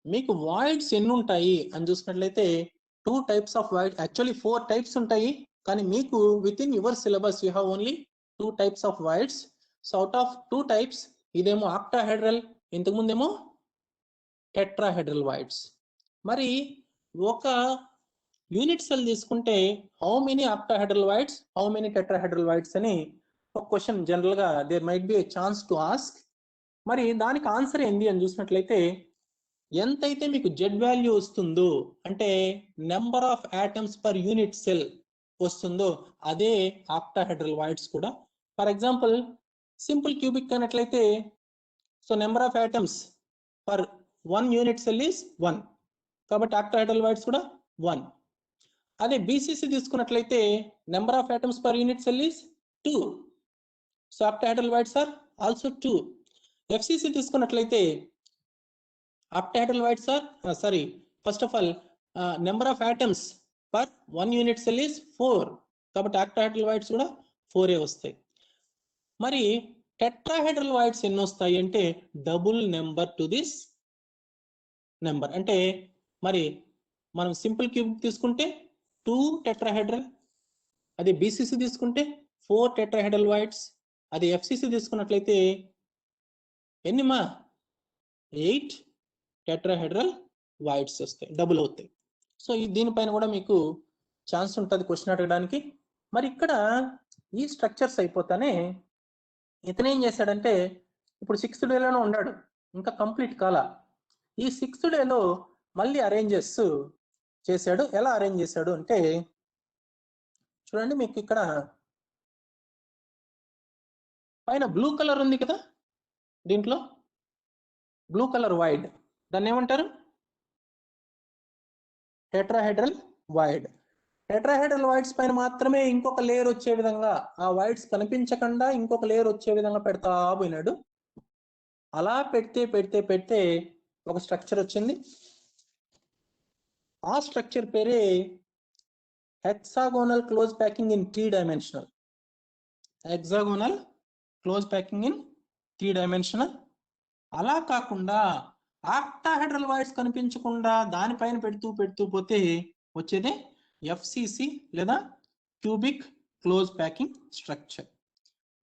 మీకు వాయిడ్స్ ఎన్ని ఉంటాయి అని చూసినట్లయితే 2 types of void, actually 4 types ఉంటాయి, కానీ మీకు with in your syllabus you have only 2 types of voids. So out of 2 types, ఇదేమో ఆక్టాహెడ్రల్, ఇంతకుముందేమో టెట్రాహెడ్రల్ వాయిడ్స్. మరి ఒక యూనిట్ సెల్ తీసుకుంటే how many octahedral voids, how many tetrahedral voids అని ఒక క్వశ్చన్ జనరల్ గా there might be a chance to ask. మరి దానికి ఆన్సర్ ఏంది అని చూసినట్లయితే, ఎంతైతే మీకు జెడ్ వాల్యూ వస్తుందో, అంటే number of atoms per unit cell వస్తుందో, అదే ఆక్టాహెడ్రల్ వాయిడ్స్ కూడా. ఫర్ ఎగ్జాంపుల్ సింపుల్ క్యూబిక్ అన్నట్లయితే, so number of atoms per 1 unit cell is 1, కాబట్టి ఆక్టాహెడ్రల్ వాయిడ్స్ కూడా 1. అదే బీసీసీ తీసుకున్నట్లయితే number of atoms per unit cell is 2, so octahedral voids are also 2. FCC తీసుకున్నట్లయితే octahedral voids are first of all number of atoms per 1 unit cell is 4, కాబట్టి octahedral voids కూడా 4 వస్తాయి. మరి tetrahedral voids ఎన్ని వస్తాయి అంటే double number to this number. అంటే మరి మనం సింపుల్ క్యూబ్ తీసుకుంటే 2 టెట్రాహెడ్రల్, అదే బీసీసీ తీసుకుంటే 4 టెట్రాహెడ్రల్ వాయిడ్స్, అదే ఎఫ్సిసి తీసుకున్నట్లయితే ఎన్నిమా 8 టెట్రాహెడ్రల్ వాయిడ్స్ వస్తాయి, డబుల్ అవుతాయి. సో దీనిపైన కూడా మీకు ఛాన్స్ ఉంటుంది క్వశ్చన్ అడగడానికి. మరి ఇక్కడ ఈ స్ట్రక్చర్స్ అయిపోతానే ఇతను ఏం చేశాడంటే, ఇప్పుడు 6th డేలోనే ఉన్నాడు, ఇంకా కంప్లీట్ కాల. ఈ 6th డేలో మళ్ళీ అరేంజెస్ చేశాడు. ఎలా అరేంజ్ చేశాడు అంటే చూడండి, మీకు ఇక్కడ పైన బ్లూ కలర్ ఉంది కదా, దీంట్లో బ్లూ కలర్ వాయిడ్, దాన్ని ఏమంటారు? Tetrahedral void. టెట్రాహెడ్రల్ వాయిడ్స్ పైన మాత్రమే ఇంకొక లేయర్ వచ్చే విధంగా, ఆ వాయిడ్స్ కనిపించకుండా ఇంకొక లేయర్ వచ్చే విధంగా పెడతా పోయినాడు. అలా పెడితే పెడితే పెడితే ఒక స్ట్రక్చర్ వచ్చింది. ఆ స్ట్రక్చర్ పేరే hexagonal close packing in 3 dimensional. Hexagonal close packing in 3 dimensional. అలా కాకుండా ఆక్టాహెడ్రల్ వాయిడ్స్ కనిపించకుండా దానిపైన పెడుతూ పెడుతూ పోతే వచ్చేదే ఎఫ్సిసి లేదా cubic close packing structure.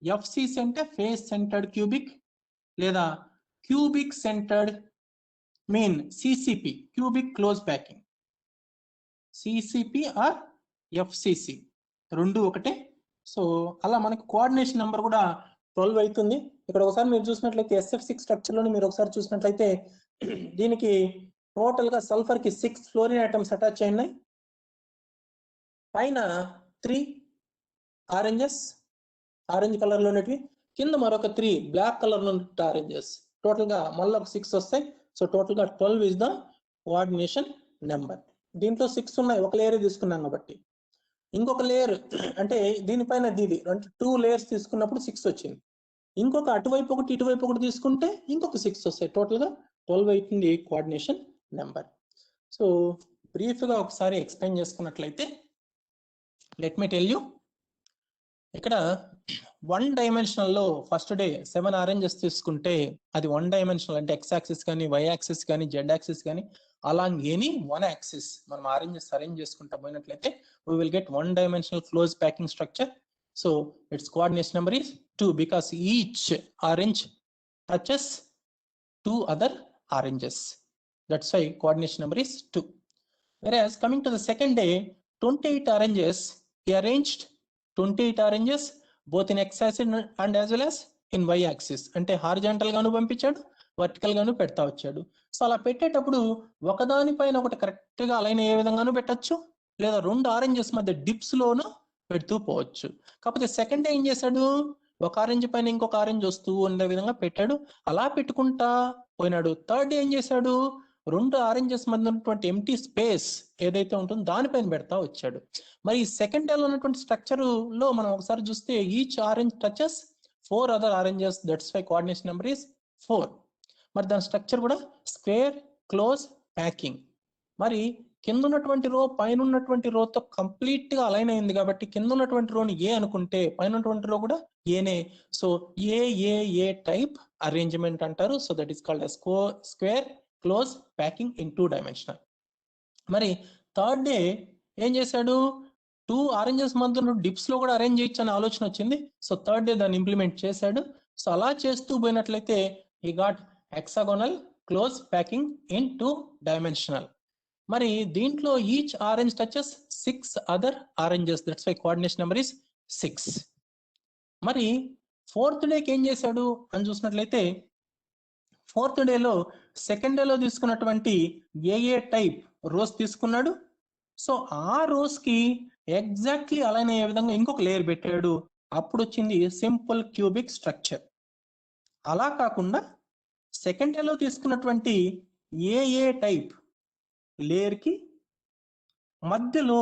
FCC అంటే ఫేస్ సెంటర్డ్ క్యూబిక్, లేదా cubic centred mean CCP, cubic close packing. CCP or FCC రెండు ఒకటే. సో అలా మనకు కోఆర్డినేషన్ నెంబర్ కూడా 12 అవుతుంది. ఇక్కడ ఒకసారి మీరు చూసినట్లయితే SF6 స్ట్రక్చర్ లోని మీరు ఒకసారి చూసినట్లయితే దీనికి టోటల్ గా సల్ఫర్ కి 6 ఫ్లోరిన్ ఆటమ్స్ అటాచ్ అయినాయి. పైన 3 ఆరెంజెస్, ఆరెంజ్ కలర్ లో ఉన్నటివి, కింద మరొక 3 బ్లాక్ కలర్ లో ఉన్న ఆరెంజెస్, టోటల్ గా మళ్ళీ ఒక 6 వస్తాయి. సో టోటల్ గా 12 ఇస్ ద కోఆర్డినేషన్ నెంబర్. దీంట్లో 6 ఉన్నాయి, ఒక లేయర్ తీసుకున్నాం కాబట్టి. ఇంకొక లేయర్ అంటే దీనిపైన దీది అంటే 2 లేయర్స్ తీసుకున్నప్పుడు 6 వచ్చింది. ఇంకొక అటువైపు ఒకటి ఇటువైపు ఒకటి తీసుకుంటే ఇంకొక 6 వస్తాయి. టోటల్ గా 12 అవుతుంది కోఆర్డినేషన్ నెంబర్. సో బ్రీఫ్ గా ఒకసారి ఎక్స్ప్లెయిన్ చేసుకున్నట్లయితే, లెట్ మీ టెల్ యూ, ఇక్కడ 1 డైమెన్షనల్ లో ఫస్ట్ డే 7 ఆరెంజెస్ తీసుకుంటే అది 1 డైమెన్షనల్ అంటే x యాక్సిస్ కానీ y యాక్సిస్ కానీ z యాక్సిస్ కానీ అలాంగ్ ఎనీ 1 యాక్సిస్ మనం ఆరెంజెస్ అరేంజ్ చేసుకుంటా పోయినట్లయితే we will get 1 dimensional close packing structure. So its coordination number is 2 because each orange touches 2 other oranges. That's why coordination number is 2. Whereas coming to the second day, 28 oranges, he arranged 28 oranges both in x axis and as well as in y axis. అంటే horizontal గాను పంపించాడు, vertical గాను పెడతా వచ్చాడు. So అలా పెట్టేటప్పుడు ఒకదానిపైన ఒకటి correct గా అలైన్ అయ్యే విధంగాను పెట్టచ్చు, లేదా 2 ఆరెంజెస్ మధ్య డిప్స్ లోను పెడుతూ పోవచ్చు. కాకపోతే సెకండ్ డే ఏం చేశాడు, ఒక ఆరెంజ్ పైన ఇంకొక ఆరెంజ్ వస్తూ ఉండే విధంగా పెట్టాడు, అలా పెట్టుకుంటా పోయినాడు. థర్డ్ డే ఏం చేశాడు, 2 ఆరెంజెస్ మధ్య ఉన్నటువంటి ఎంటీ స్పేస్ ఏదైతే ఉంటుందో దానిపైన పెడతా వచ్చాడు. మరి సెకండ్ డే లో ఉన్నటువంటి స్ట్రక్చర్ లో మనం ఒకసారి చూస్తే each orange touches 4 other oranges, that's why coordination number is 4. మరి దాని స్ట్రక్చర్ కూడా స్క్వేర్ క్లోజ్ ప్యాకింగ్. మరి కింద ఉన్నటువంటి రో పైన ఉన్నటువంటి రోతో కంప్లీట్ గా అలైన్ అయింది కాబట్టి కింద ఉన్నటువంటి రోని ఏ అనుకుంటే పైన ఉన్నటువంటి రో కూడా ఏనే. సో ఏ టైప్ అరేంజ్మెంట్ అంటారు. So that is called square close packing in 2 dimensional. మరి థర్డ్ డే ఏం చేశాడు, 2 ఆరెంజెస్ మధ్య డిప్స్ లో కూడా అరేంజ్ చేయొచ్చు అనే ఆలోచన వచ్చింది. సో థర్డ్ డే దాన్ని ఇంప్లిమెంట్ చేశాడు. సో అలా చేస్తూ పోయినట్లయితే he got hexagonal close packing in 2 dimensional. మరి దీంట్లో each orange touches 6 other oranges, that's why coordination number is 6. మరి ఫోర్త్ డేకి ఏం చేశాడు అని చూసినట్లయితే ఫోర్త్ డేలో సెకండ్ డేలో తీసుకున్నటువంటి ఏ టైప్ రోస్ తీసుకున్నాడు. సో ఆ రోస్ కి ఎగ్జాక్ట్లీ అలైన్ అయ్యే విధంగా ఇంకొక లేయర్ పెట్టాడు. అప్పుడు వచ్చింది సింపుల్ క్యూబిక్ స్ట్రక్చర్. అలా కాకుండా సెకండ్ డేలో తీసుకున్నటువంటి ఏ టైప్ లేయర్ కి మధ్యలో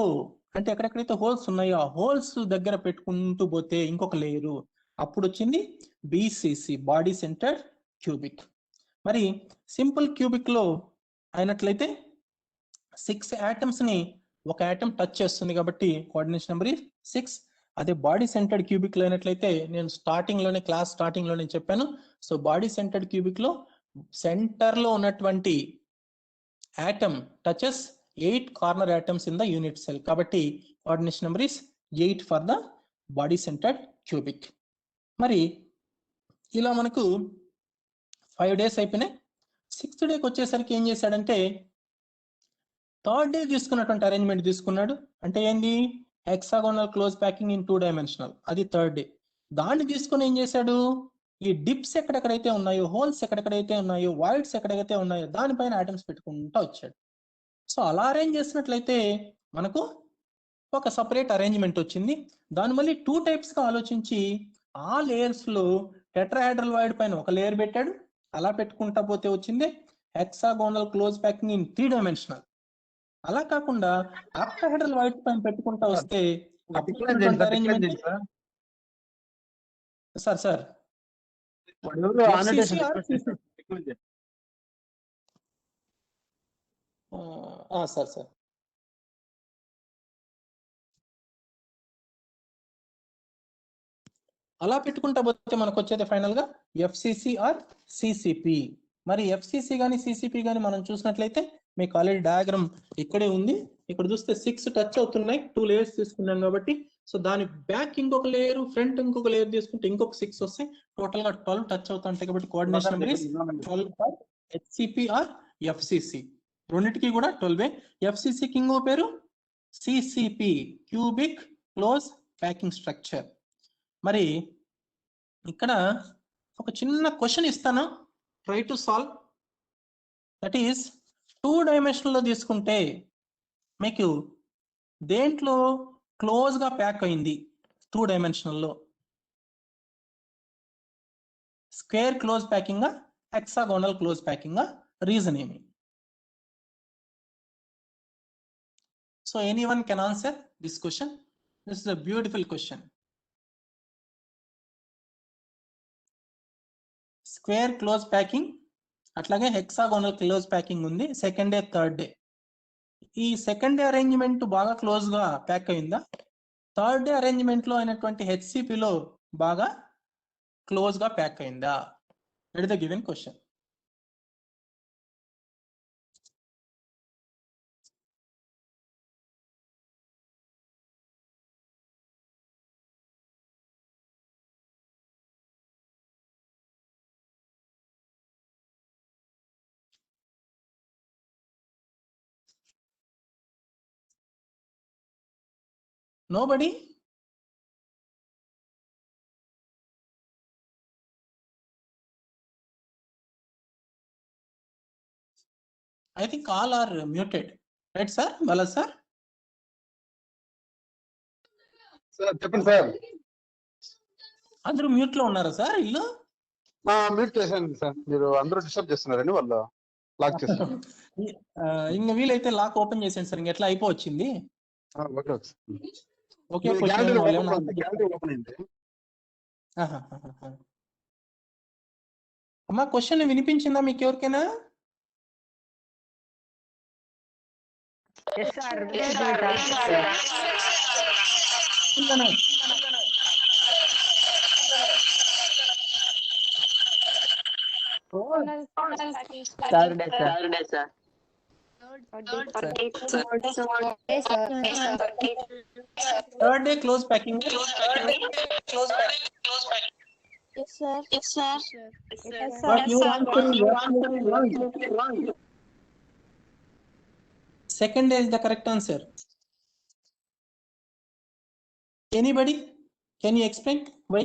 అంటే ఎక్కడెక్కడైతే హోల్స్ ఉన్నాయో ఆ హోల్స్ దగ్గర పెట్టుకుంటూ పోతే ఇంకొక లేయరు, అప్పుడు వచ్చింది బీసీసీ బాడీ సెంటర్డ్ క్యూబిక్. మరి సింపుల్ క్యూబిక్ లో అయినట్లయితే 6 ఆటమ్స్ ని ఒక ఆటమ్ టచ్ చేస్తుంది కాబట్టి కోఆర్డినేషన్ నెంబర్ 6. అదే బాడీ సెంటర్డ్ క్యూబిక్ లో అయినట్లయితే నేను క్లాస్ స్టార్టింగ్ లోనే చెప్పాను. సో బాడీ సెంటర్డ్ క్యూబిక్ లో సెంటర్ లో ఉన్నటువంటి atom touches 8 corner atoms in the unit cell కాబట్టి coordination number is 8 for the body centred cubic. మరి ఇలా మనకు 5 డేస్ అయిపోయినాయి. 6th డేకి వచ్చేసరికి ఏం చేశాడంటే థర్డ్ డే తీసుకున్నటువంటి అరేంజ్మెంట్ తీసుకున్నాడు. అంటే ఏంది, hexagonal close packing in 2 dimensional, అది థర్డ్ డే. దాన్ని తీసుకుని ఏం చేశాడు, ఈ డిప్స్ ఎక్కడెక్కడైతే ఉన్నాయో, హోల్స్ ఎక్కడెక్కడైతే ఉన్నాయో, వాయిడ్స్ ఎక్కడెక్కడైతే ఉన్నాయో దానిపైన ఐటమ్స్ పెట్టుకుంటూ వచ్చాడు. సో అలా అరేంజ్ చేసినట్లయితే మనకు ఒక సపరేట్ అరేంజ్మెంట్ వచ్చింది. దాని మళ్ళీ 2 టైప్స్ గా ఆలోచించి ఆ లేయర్స్ లో టెట్రాహెడ్రల్ వాయిడ్ పైన ఒక లేయర్ పెట్టాడు. అలా పెట్టుకుంటా పోతే వచ్చింది hexagonal close packing in 3 dimensional. అలా కాకుండా ఆక్టాహెడ్రల్ వాయిడ్ పైన పెట్టుకుంటా వస్తే అరేంజ్మెంట్ సార్ సార్ సార్ అలా పెట్టుకుంటా పోతే మనకు వచ్చేది ఫైనల్ గా ఎఫ్సిసి ఆర్ సిసిపి. మరి ఎఫ్సిసి గానీ సిసిపి గానీ మనం చూసినట్లయితే మీకు ఆల్రెడీ డయాగ్రామ్ ఇక్కడే ఉంది. ఇక్కడ చూస్తే 6 టచ్ అవుతున్నాయి, 2 లేయర్స్ తీసుకున్నాం కాబట్టి. సో దాని బ్యాక్ ఇంకొక లేయర్, ఫ్రంట్ ఇంకొక లేయర్ తీసుకుంటే ఇంకొక 6 వస్తాయి. టోటల్ గా 12 టచ్ అవుతుంటాయి కాబట్టి coordination number is 12 for HCP or FCC. రెండింటికి కూడా 12. ఎఫ్సిసి కి ఇంకో పేరు CCP, cubic close packing structure. మరి ఇక్కడ ఒక చిన్న క్వశ్చన్ ఇస్తాను, try to solve. That is 2 dimensional లో తీసుకుంటే మీకు దేంట్లో క్లోజ్ గా ప్యాక్ అయింది 2 డైమెన్షనల్ లో, square close packing, hexagonal close packing, reason ఏమి? So anyone can answer this question. This is a beautiful question. Square close packing అట్లాగే హెక్సాగోనల్ క్లోజ్ ప్యాకింగ్ ఉంది సెకండ్ డే థర్డ్ డే. ఈ second day arrangement బాగా close గా pack అయిందా? Third day arrangement లో అయినటువంటి HCP లో బాగా క్లోజ్ గా ప్యాక్ అయిందా? It the given question. Nobody? I think all are muted. Right, sir? Bala sir? Sir చెప్పండి సార్. అందరూ మ్యూట్ లో ఉన్నారా సార్? ఇల్లు మ్యూట్ చేశాను సార్. మీరు అందరూ డిస్టర్బ్ చేస్తున్నారండి, వాళ్ళు లాక్ చేస్తారు. ఇంకా వీలైతే లాక్ ఓపెన్ చేసాను సార్. ఇంక ఎట్లా అయిపోవచ్చింది. ఓకే ఓకే ఓపెన్ అయింది. అమ్మా క్వశ్చన్ వినిపించిందా మీకు ఎవరికైనా? Third day close packing. Second day is the correct answer. Anybody? Can you explain why?